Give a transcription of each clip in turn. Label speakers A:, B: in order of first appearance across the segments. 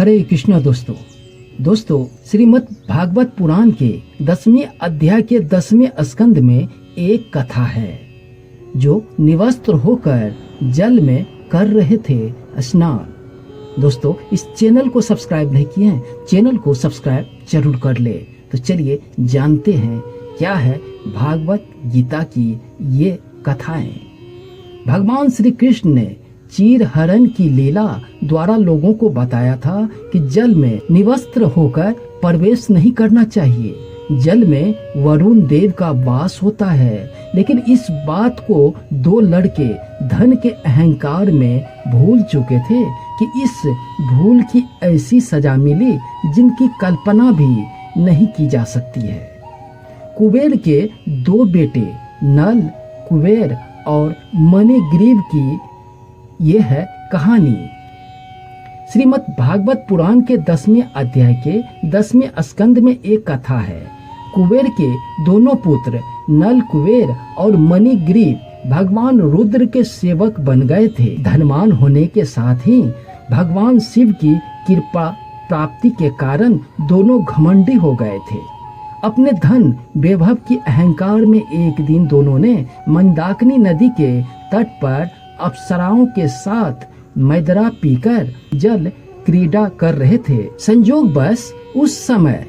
A: हरे कृष्णा दोस्तों श्रीमद् भागवत पुराण के 10वें अध्याय के 10वें स्कंद में एक कथा है जो निवस्त्र होकर जल में कर रहे थे स्नान। दोस्तों इस चैनल को सब्सक्राइब नहीं किए हैं, चैनल को सब्सक्राइब जरूर कर ले। तो चलिए जानते हैं क्या है भागवत गीता की ये कथाएं। भगवान श्री कृष्ण ने चीर हरण की लीला द्वारा लोगों को बताया था कि जल में निवस्त्र होकर प्रवेश नहीं करना चाहिए। जल में वरुण देव का वास होता है, लेकिन इस बात को दो लड़के धन के अहंकार में भूल चुके थे कि इस भूल की ऐसी सजा मिली जिनकी कल्पना भी नहीं की जा सकती है। कुबेर के दो बेटे नल कुबेर और मणिग्रीव की ये है कहानी। श्रीमद् भागवत पुराण के 10वें अध्याय के 10वें स्कंद में एक कथा है। कुबेर के दोनों पुत्र नल कुबेर और मणिग्रीव भगवान रुद्र के सेवक बन गए थे। धनवान होने के साथ ही भगवान शिव की कृपा प्राप्ति के कारण दोनों घमंडी हो गए थे। अपने धन वैभव की अहंकार में एक दिन दोनों ने मंदाकिनी नदी के तट पर अप्सराओं के साथ मैदरा पीकर जल क्रीड़ा कर रहे थे। संयोग बस उस समय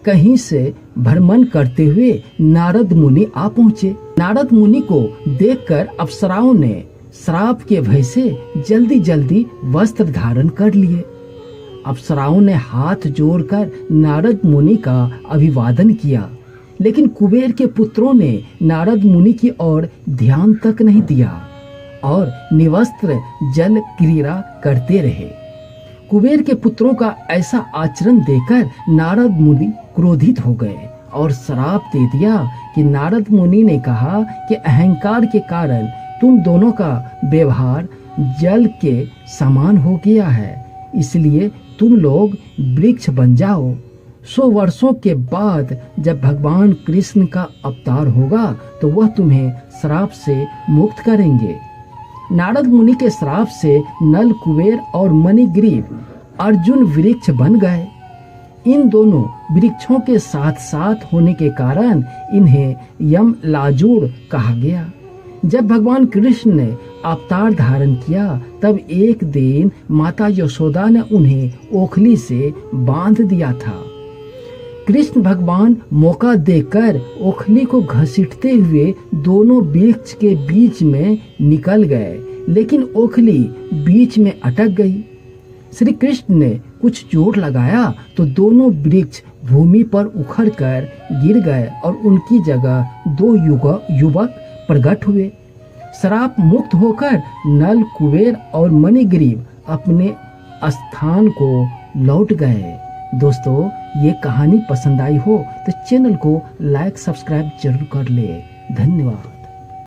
A: कहीं से भ्रमण करते हुए नारद मुनि आ पहुँचे। नारद मुनि को देखकर अप्सराओं ने श्राप के भय से जल्दी जल्दी वस्त्र धारण कर लिए। अप्सराओं ने हाथ जोड़कर नारद मुनि का अभिवादन किया, लेकिन कुबेर के पुत्रों ने नारद मुनि की ओर ध्यान तक नहीं दिया और निवस्त्र जल क्रीड़ा करते रहे। कुबेर के पुत्रों का ऐसा आचरण देखकर नारद मुनि क्रोधित हो गए और श्राप दे दिया कि नारद मुनि ने कहा कि अहंकार के कारण तुम दोनों का व्यवहार जल के समान हो गया है, इसलिए तुम लोग वृक्ष बन जाओ। 100 वर्षों के बाद जब भगवान कृष्ण का अवतार होगा तो वह तुम्हें श्राप से मुक्त करेंगे। नारद मुनि के श्राप से नल कुबेर और मणिग्रीव अर्जुन वृक्ष बन गए। इन दोनों वृक्षों के साथ साथ होने के कारण इन्हें यम लाजूड़ कहा गया। जब भगवान कृष्ण ने अवतार धारण किया तब एक दिन माता यशोदा ने उन्हें ओखली से बांध दिया था। कृष्ण भगवान मौका देकर ओखली को घसीटते हुए दोनों वृक्ष के बीच में निकल गए, लेकिन ओखली बीच में अटक गई। श्री कृष्ण ने कुछ जोर लगाया तो दोनों वृक्ष भूमि पर उखड़कर गिर गए और उनकी जगह दो युवक प्रकट हुए। श्राप मुक्त होकर नल कुबेर और मणिग्रीव अपने स्थान को लौट गए। दोस्तों ये कहानी पसंद आई हो तो चैनल को लाइक सब्सक्राइब जरूर कर ले। धन्यवाद।